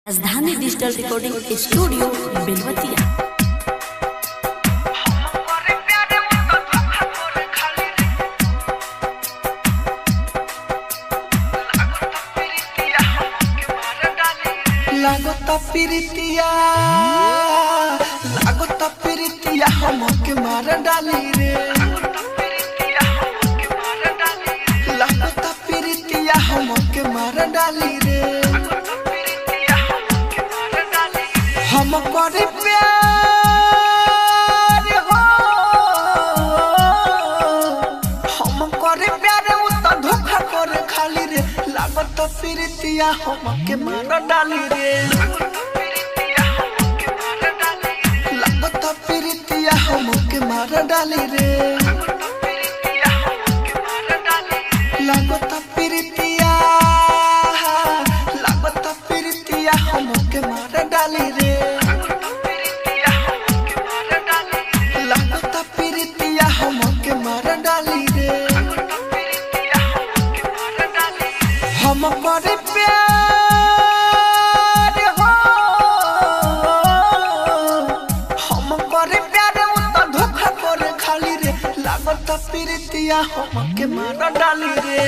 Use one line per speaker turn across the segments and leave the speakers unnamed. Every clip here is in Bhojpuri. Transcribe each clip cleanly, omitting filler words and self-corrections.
राजधानी डिजिटल रिकॉर्डिंग स्टूडियो बेलवतिया।
लागता प्रीतिया हमके मार डाली रे। लागता प्रीतिया हमके मार डाली रे। हम करे प्यार हो, हम करे प्यार उ त धोखा करे खाली रे। लागता प्रीतिया हमके मार डाली रे। लागता प्रीतिया हमके मार डाली रे। लागता प्रीतिया हमके मार डाली रे। लागता प्रीतिया हमके मार डाली रे। हम करे प्यार हो, हम करे प्यार उ त धोखा करे खाली रे। लागता प्रीतिया हमके मार डाली रे।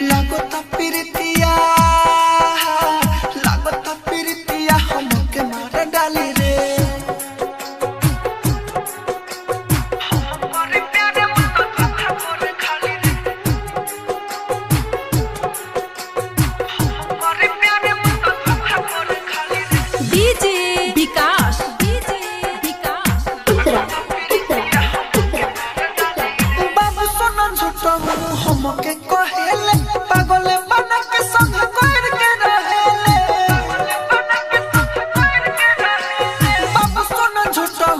लागता प्रीतिया हमके मार डाली रे।
डीजे विकास
बाबू सोना झूठा हमके कहेले, पागल बना के संग कर के रहेले। बाबू सोना झूठा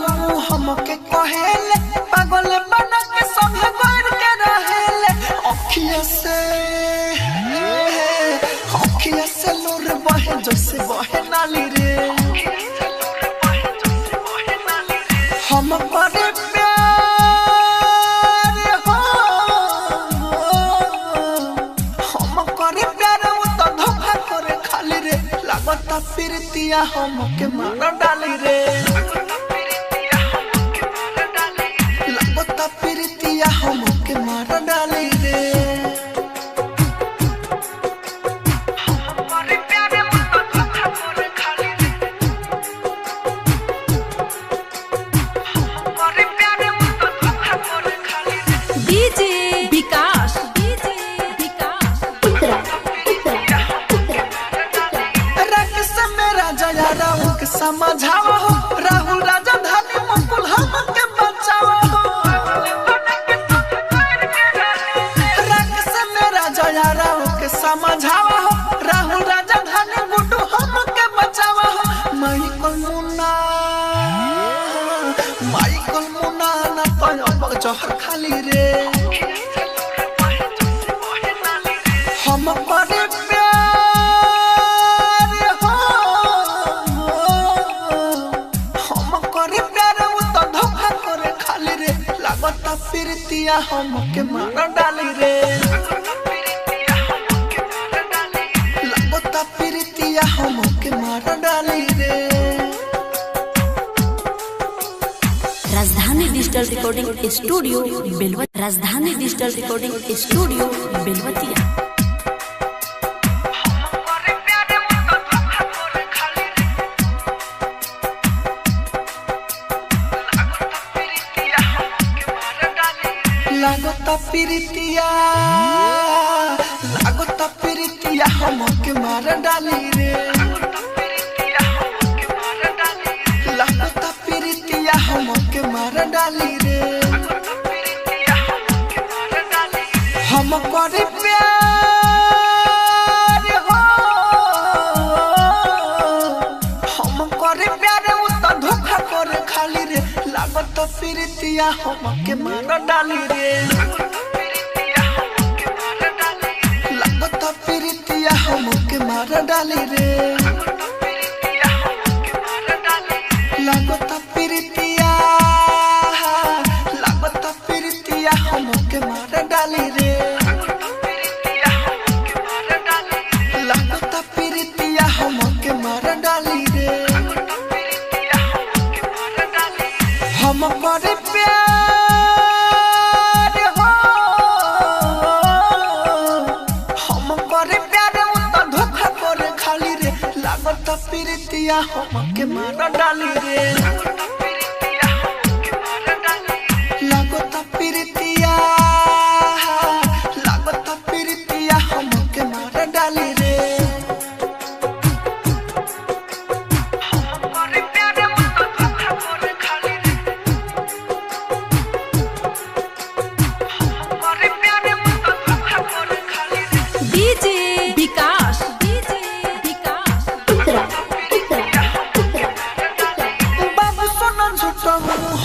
हमके कहेले, पागल बना के संग कर के रहेले। अखिया से लोर बहे जैसे बहे नाली रे। हम करे प्यार हो, हम करे प्यार उ त धोखा करे खाली रे। लागता प्रीतिया हमके मार डाली रे। लागता प्रीतिया हमके मार डाली रे।
डीजे विकास
राकेश मेरा जया राहुल के समझावा हो, राहुल राजा धानी मुकुल हमके बचावा हो। राकेश मेरा जया राहुल के समझावा हो, राहुल राजा धानी गुड्डू हमके बचावा हो। माइकल मुन्ना न तो जहर खाली रे। हम करे प्यार हो, हम करे प्यार उ त धोखा करे खाली रे। लागता प्रीतिया हमके मार डाली रे। लागता प्रीतिया हमके मार डाली रे।
राजधानी डिजिटल रिकॉर्डिंग स्टूडियो बेलवतिया। राजधानी डिजिटल रिकॉर्डिंग स्टूडियो बेलवतिया।
लागता प्रीतिया हमके मार डाली रे। लागता प्रीतिया हमके मार डाली रे। हम करे प्यार हो, हम करे प्यार उ त धोखा करे खाली रे। लागता प्रीतिया हमके मार डाली रे। लागता प्रीतिया हमके मार डाली रे। लागता प्रीतिया हमके मार डाली रे। लागत प्रीतिया हमके मार डाली रे लागत प्रीतिया हमके मार डाली रे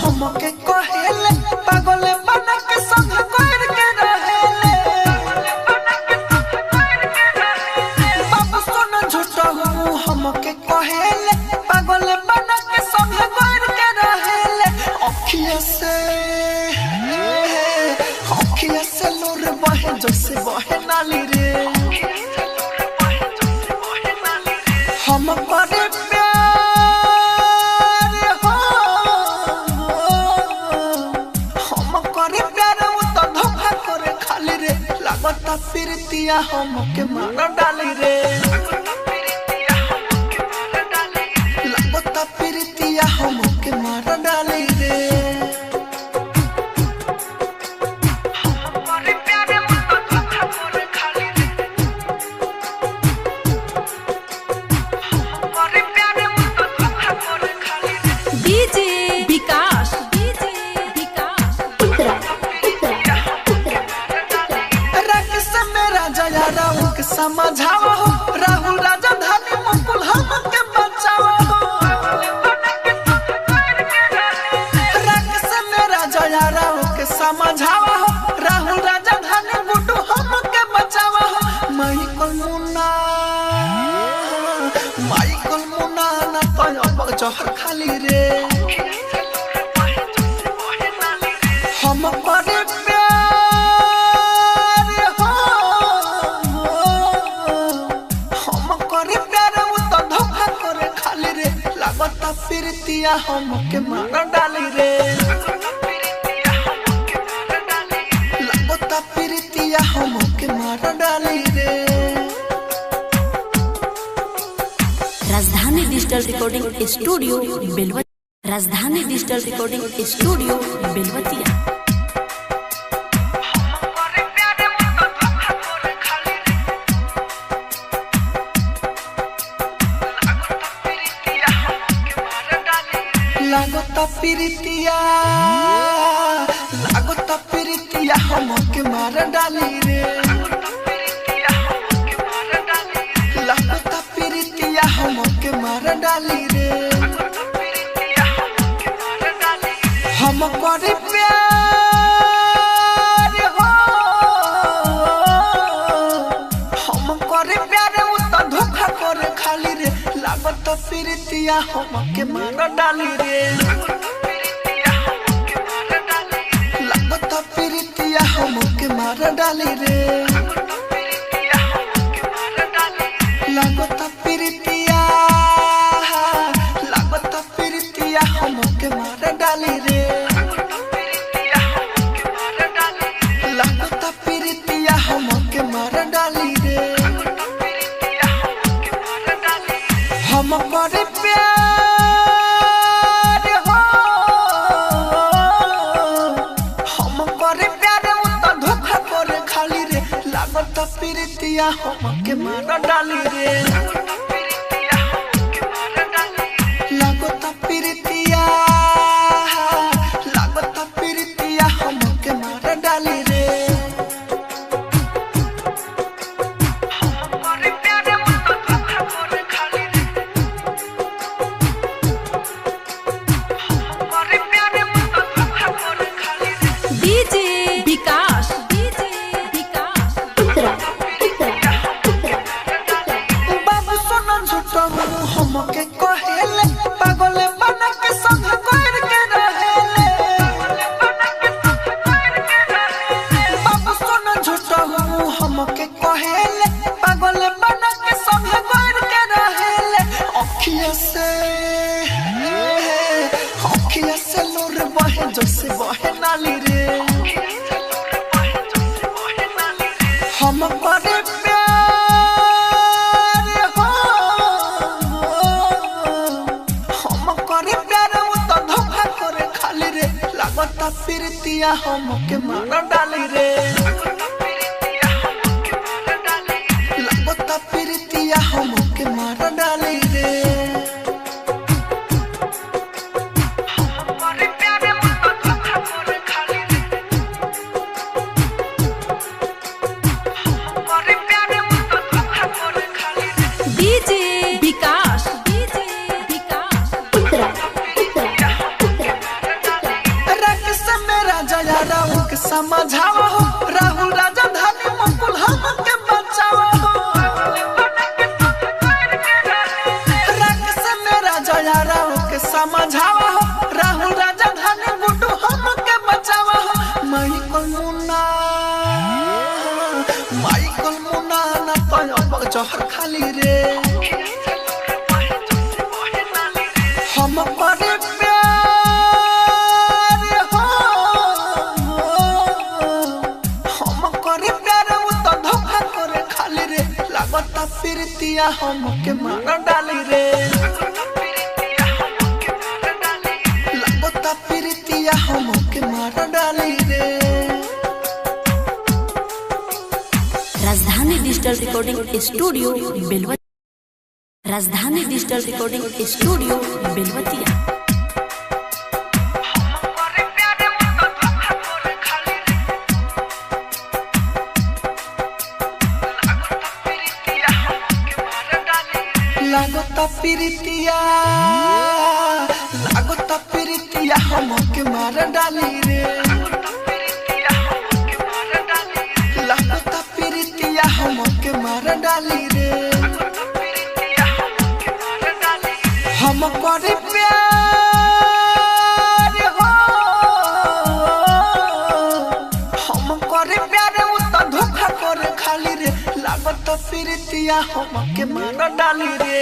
हमके कहेले पागल बना के संग कर के रहेले बाबू सोना झूठा हूँ हमके कहेले पागल बना के संग कर के रहेले अखिया से लोर बहे जैसे बहे नाली रे हम करे प्रीतिया हमके मार डाली रे लागत प्रीतिया हमके मार डाली रे समझावा हो राहुल राजा धानी मुकुल हमके बचावा हो रंग से मेरा जया राहुल के समझावा हो राहुल राजा धानी गुड्डू हमके बचावा हो माइकल मुन्ना ना तो अब जहर खाली रे हम करे प्रीतिया हमके मार डाली रे लागत प्रीतिया हमके मार डाली रे
राजधानी डिजिटल रिकॉर्डिंग स्टूडियो बेलवतिया राजधानी डिजिटल रिकॉर्डिंग स्टूडियो बेलवतिया
लागत प्रीतिया हमके मार डाली रे लागत प्रीतिया हमके मार डाली रे हम करे प्यार हो हम करे प्यार उ त धोखा करे खाली रे लागत प्रीतिया हमके मार डाली रे लागत प्रीतिया हमके मार डाली रे लागत प्रीतिया हमके मार डाली रे लागत प्रीतिया हमके मार डाली रे हम करे प्यार हो हम करे प्यार उ त धोखा करे खाली रे लागत प्रीतिया हमके मार डाली रे लागत प्रीतिया हमके मार डाली रे बाबू सोना झूठा हमके कहेले पागल बना के संग कर के रहेले बाबू सोना झूठा हमके कहेले पागल बना के संग कर के रहेले अखिया से लोर बहे जैसे बहे नाली रे हम करे प्यार हो प्रीतिया हमके मार डाली रे लगता प्रीतिया हमके मार डाली रे समझावा हो राहुल राजधानी मुकुल हमके बचावा हो रंग से मेरा जया राव के समझावा हो राहुल राजधानी गुड्डू हमके बचावा हो माइकल मुन्ना ना तो जहर खाली रे हम पर प्रीतिया हमके मार डाली रे लगता प्रीतिया हमके मार डाली रे
राजधानी डिजिटल रिकॉर्डिंग स्टूडियो बेलवतिया राजधानी डिजिटल रिकॉर्डिंग स्टूडियो बेलवतिया
लागता प्रीतिया हमके मार डाली रे लागता प्रीतिया हमके मार डाली रे हम करे प्यार हो हम करे प्यार उ तो धोखा करे खाली रे लागता प्रीतिया हमके मार डाली रे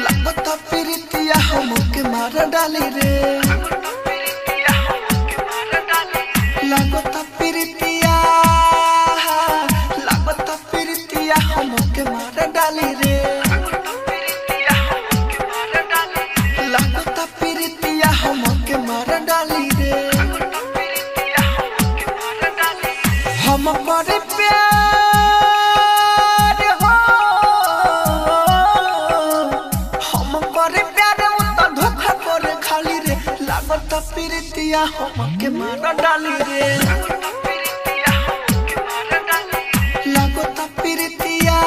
लगता प्रीतिया हमके मार डाली रे लगता प्रीतिया हमके मार डाली रे लगता प्रीतिया हमके मार डाली रे हम करे प्यार हो हम करे प्यार उ तो धोखा करे खाली रे लागता प्रीतिया हमके मार डाली रे लागता प्रीतिया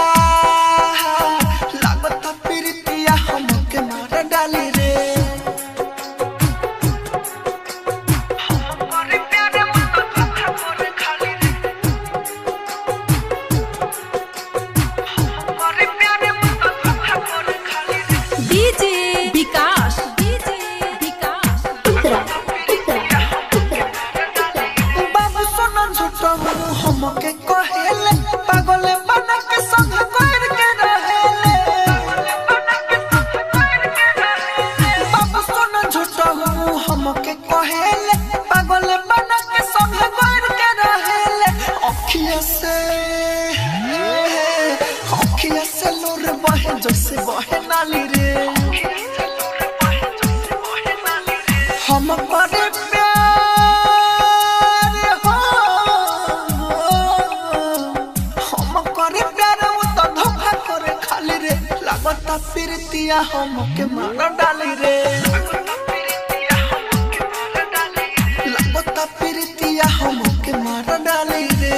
हमके मार डाली रे हमके कहेले पागल बना के संग कर के रहेले बाबू सोना झूठा हूँ हमके कहेले पागल बना के संग कर के रहेले अखिया से लोर बहे जैसे बहे नाली रे हम करे लगता प्रीतिया हमके मार डाली रे लगता प्रीतिया हमके मार डाली रे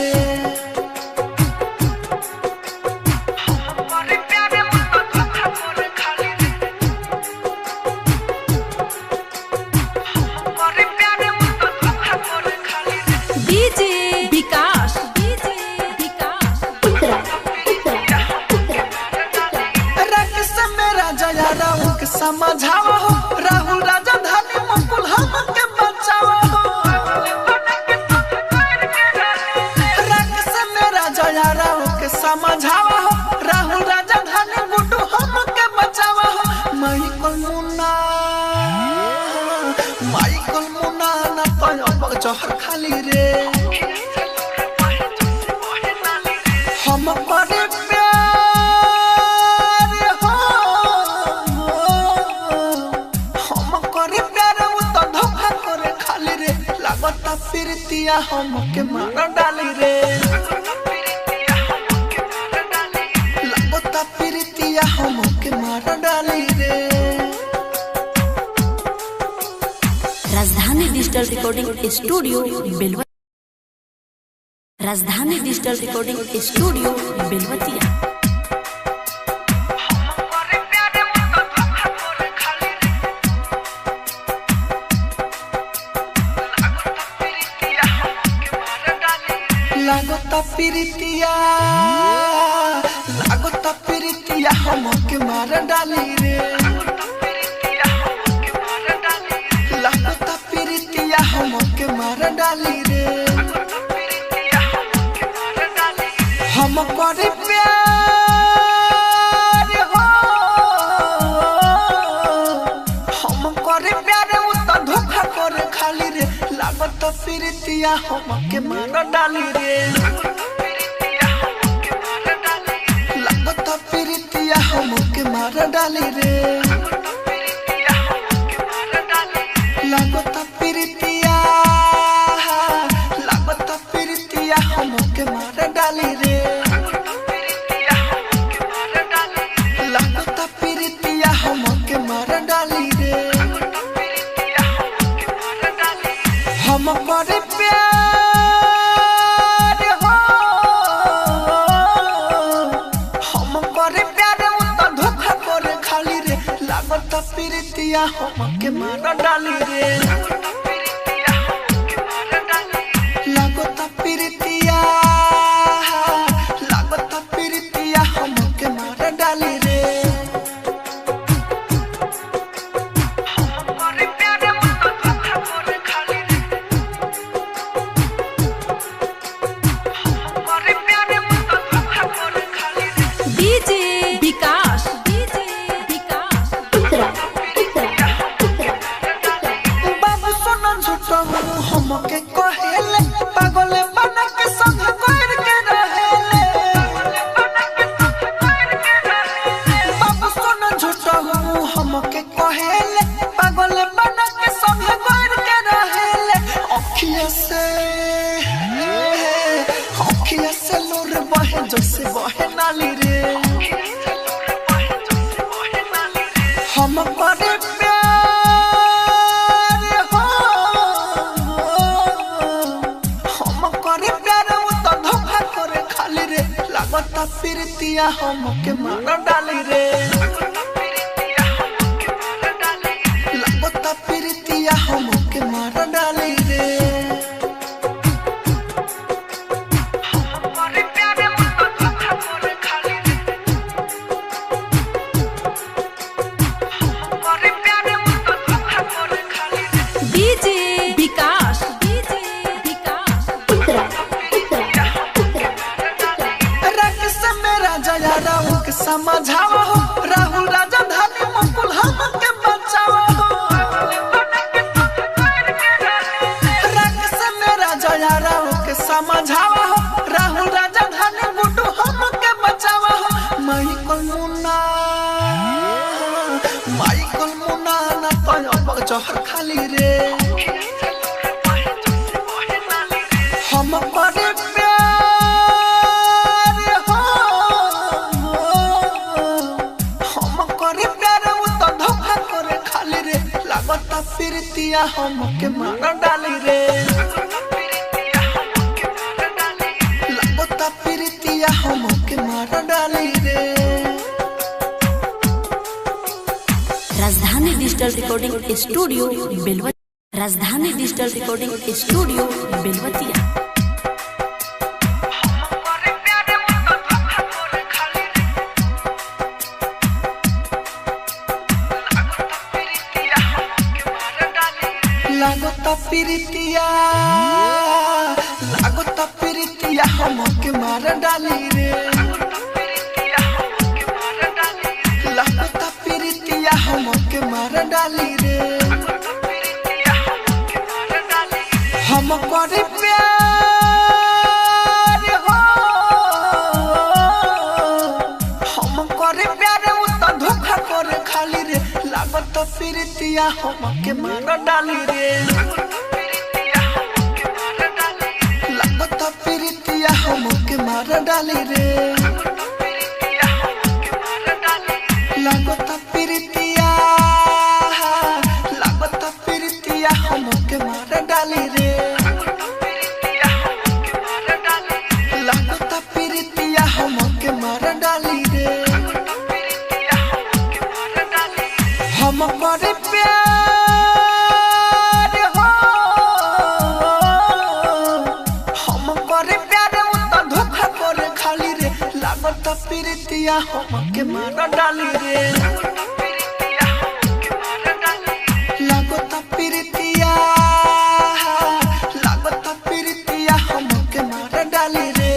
समझावा हो राहुल राजधानी मुकुल हमके बचावा हो रंग से मेरा जया राव के समझावा हो राहुल राजधानी गुड्डू हमके बचावा हो माइकल मुन्ना ना तो जहर खाली रे हम करे प्यार हो हम करे प्यार उ तो प्रीतिया हमके मार डाली रे लागता प्रीतिया हमके मार डाली रे
राजधानी डिजिटल रिकॉर्डिंग स्टूडियो बेलवतिया राजधानी डिजिटल रिकॉर्डिंग स्टूडियो बेलवतिया
लागता प्रीतिया हमके मार डाली रे लागता प्रीतिया हमके मार डाली रे हम करे प्यार हो हम करे प्यार उ त धोखा करे खाली रे लागता प्रीतिया हमके मार डाली रे लागता प्रीतिया हमके मार डाली रे लागता प्रीतिया हमके मार डाली रे लागता प्रीतिया हमके मार डाली रे हम करे प्यार हो हम करे प्यार उ त धोखा करे खाली रे लागता प्रीतिया हमके मार डाली रे लागता प्रीतिया हमके मार डाली रे
डीजे विकास
बाबू सोना झूठा हमके कहेले पागल बना के संग कर के रहेले बाबू सोना झूठा हमके कहेले पागल बना के संग कर के रहेले अखिया से लोर बहे जैसे बहे नाली रे हम करे प्यार हो हम करे प्यार उ त धोखा करे खाली रे लागता प्रीतिया हमके मार डाली रे लागता प्रीतिया हमके मार डाली रे
डीजे विकास
रंग से मेरा जया राहु के समझावा हो राहुल राजा धानी मुकुल हमके बचावा हो रंग से मेरा जया राहु के समझावा हो राहुल राजा धानी गुड्डू हमके बचावा हो माइकल मुन्ना ना तो अब जहर खाली रे हम करे प्यार हो हम करे प्यार उ त धोखा करे खाली रे लागता प्रीतिया हमके मार डाली रे लागता प्रीतिया हमके मार डाली रे
राजधानी डिजिटल रिकॉर्डिंग स्टूडियो बेलवतिया राजधानी डिजिटल रिकॉर्डिंग स्टूडियो बेलवतिया
लागता प्रीतिया हमके मार डाली रे लागता प्रीतिया हमके मार डाली रे हम करे प्यार हो हम करे प्यार उ त धोखा करे खाली रे लागता प्रीतिया हमके मार डाली रे हमके मार डाली रे लागता प्रीतिया हमके मार डाली रे लागता प्रीतिया हमके मार डाली रे हम करे प्यार हो हम करे प्यार उ त धोखा करे खाली रे लागता प्रीतिया हमके मार डाली रे लागता प्रीतिया हमके मार डाली रे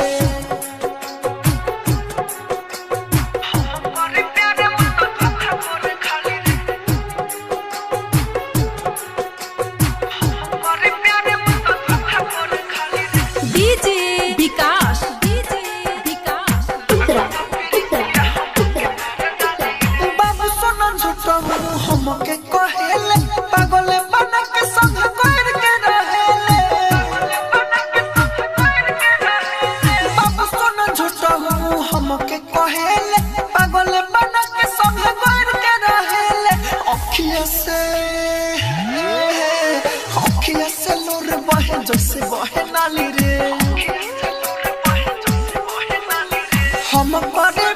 हमके कहेले पागल बना के संग कर के रहेले बाबू सोना झूठा हूँ हमके कहेले पागल बना के संग कर के रहेले अखिया से लोर बहे जैसे बहे नाली रे हम करे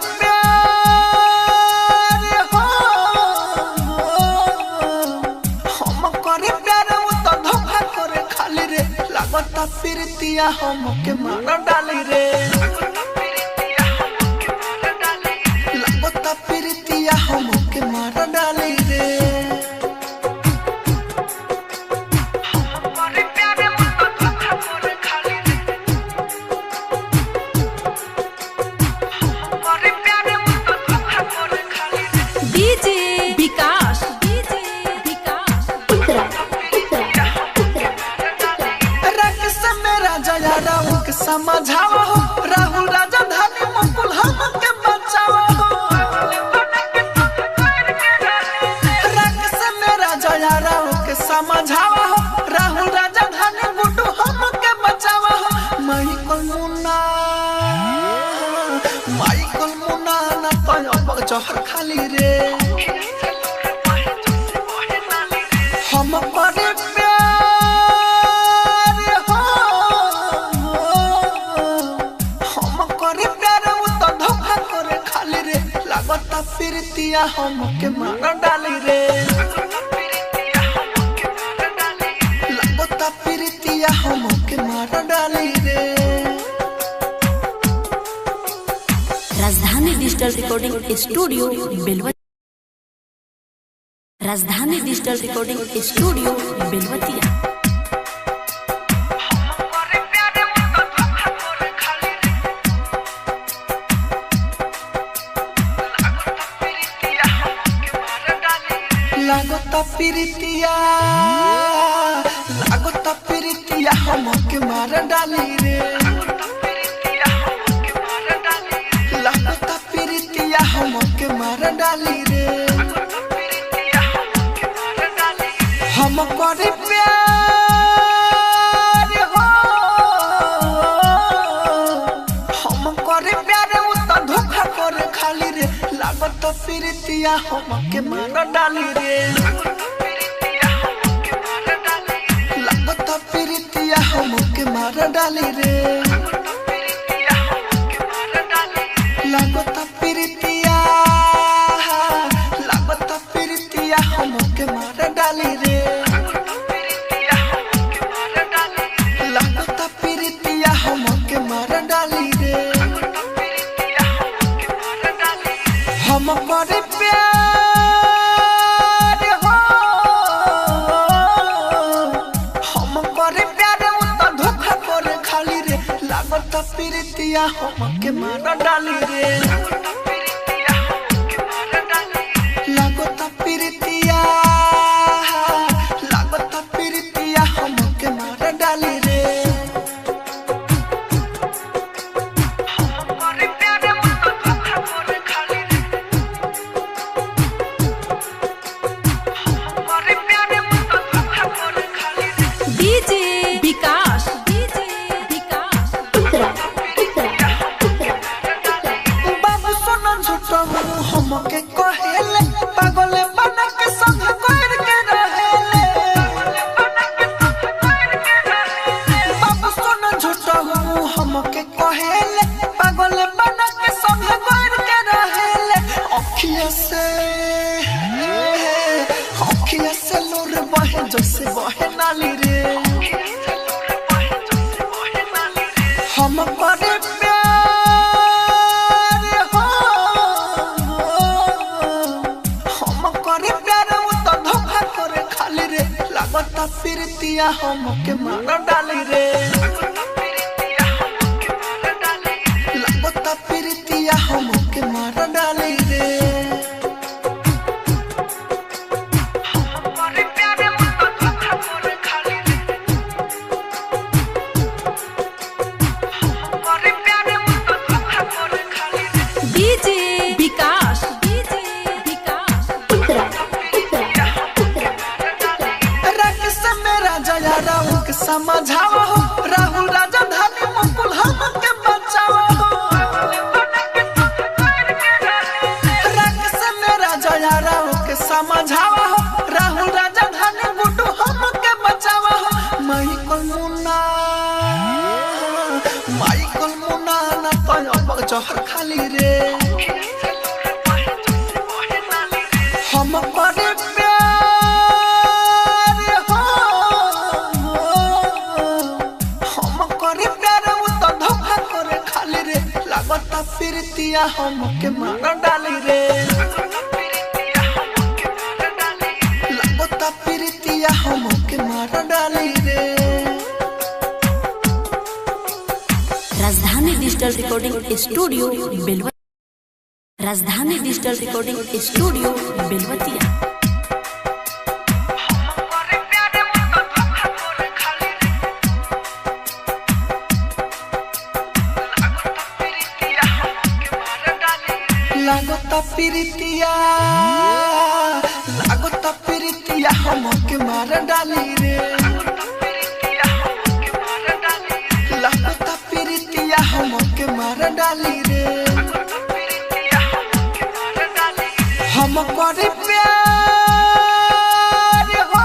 लागता प्रीतिया हमके मार डाली रे लागता प्रीतिया हमके मार डाली रे समझावा हो राहुल राजा धानी मुकुल हमके बचावा हो रंग से मेरा जया राव के समझावा हो राहुल राजा धानी गुड्डू हमके बचावा हो माइकल मुन्ना ना तो जहर खाली रे हम करे प्रीतिया हमके मार डाली रे लागता प्रीतिया हमके मार डाली रे
राजधानी डिजिटल रिकॉर्डिंग स्टूडियो बेलवतिया राजधानी डिजिटल रिकॉर्डिंग स्टूडियो बेलवतिया
लागता प्रीतिया हमके मार डाली रे लागता प्रीतिया हमके मार डाली रे हम करे प्यार हो हम करे प्यार उ त धोखा करे खाली रे लागता प्रीतिया हमके मार डाली रे लागता प्रीतिया हमके मार डाली रे लागता प्रीतिया हमके मार डाली रे लागता प्रीतिया हमके मार डाली रे हम करे प्यार हो हम करे प्यार उ त धोखा करे खाली रे लागता प्रीतिया हमके मार डाली रे लागता प्रीतिया हमके मार डाली रे हमके कहेले पागल बना के संग कर के रहेले बाबू सुन झूठा हूँ हमके कहेले पागल बना के संग कर के रहेले अखिया से लोर बहे जैसे बहे नाली रे हम करे फिरतिया हमके मार डाली रे लगता फिरतिया हमके मार डाली रे समझावा हो राहुल राजा धानी मुकुल हमके बचावा हो रंग से मेरा जया राव के समझावा हो राहुल राजा धानी गुड्डू हमके बचावा हो माइकल मुन्ना ना तो जहर खाली रे हम करे फिरतिया हमके मार डाली रे लगता फिरतिया हमके मार डाली रे
राजधानी डिजिटल रिकॉर्डिंग स्टूडियो बेलवतिया राजधानी डिजिटल रिकॉर्डिंग स्टूडियो बेलवतिया
लागता प्रीतिया हमके मार डाली रे लागता प्रीतिया हमके मार डाली रे हम करे प्यार हो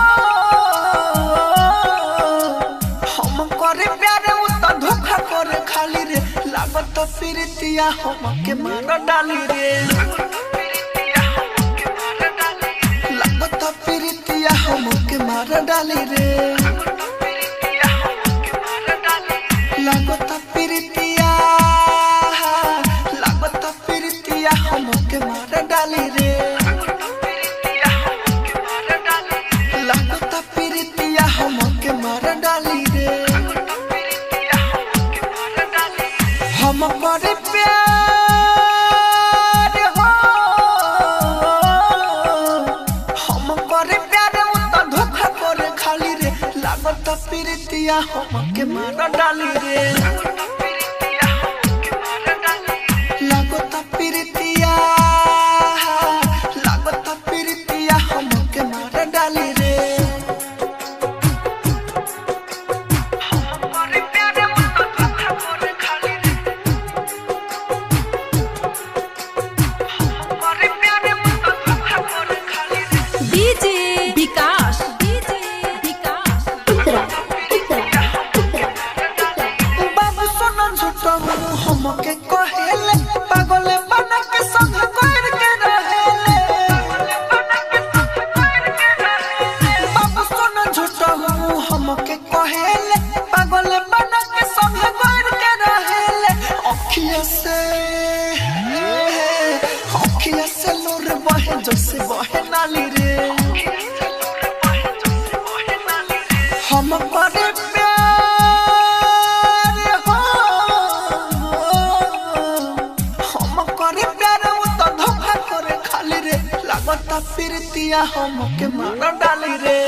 हम करे प्यार वो तो धोखा करे खाली रे लागता प्रीतिया हमके मार डाली रे फिरतिया हमके मार डाली रे लागता फिरतिया हमके मार डाली रे लागता फिरतिया हमके मार डाली रे हम करे फिरतिया हमके मार डाली रे लागता फिरतिया हमके मार डाली रे हमके कहेले पागल बना के संग कर के रहेले बाबू सुन झूठा हूँ हमके कहेले पागल बना के संग कर के रहेले अखिया से लोर बहे जैसे बहे नाली रे हम करे फिरतिया हमके मार डाली रे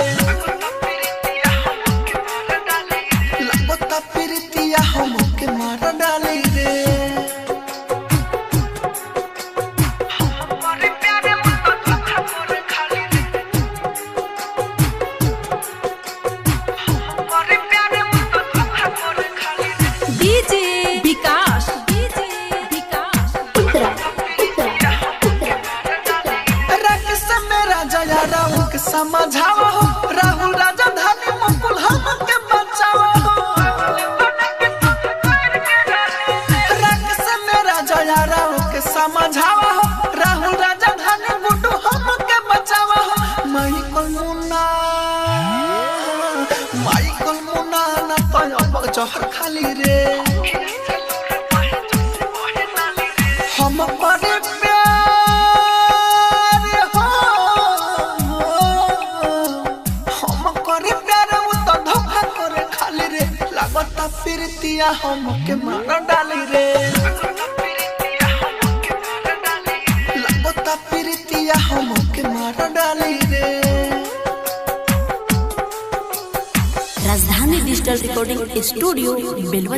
लगता फिरतिया हमके मार डाली रे समझावा हो राहुल राजधानी मुकुल हमके बचावा हो रंग से मेरा जया राव के समझावा हो राहुल राजधानी गुड्डू हमके बचावा हो माइकल मुन्ना ना तो जहर खाली रे हम पर प्रीतिया हमके मार डाली रे लगता प्रीतिया हमके मार डाली रे।
राजधानी डिजिटल रिकॉर्डिंग स्टूडियो बेलवा।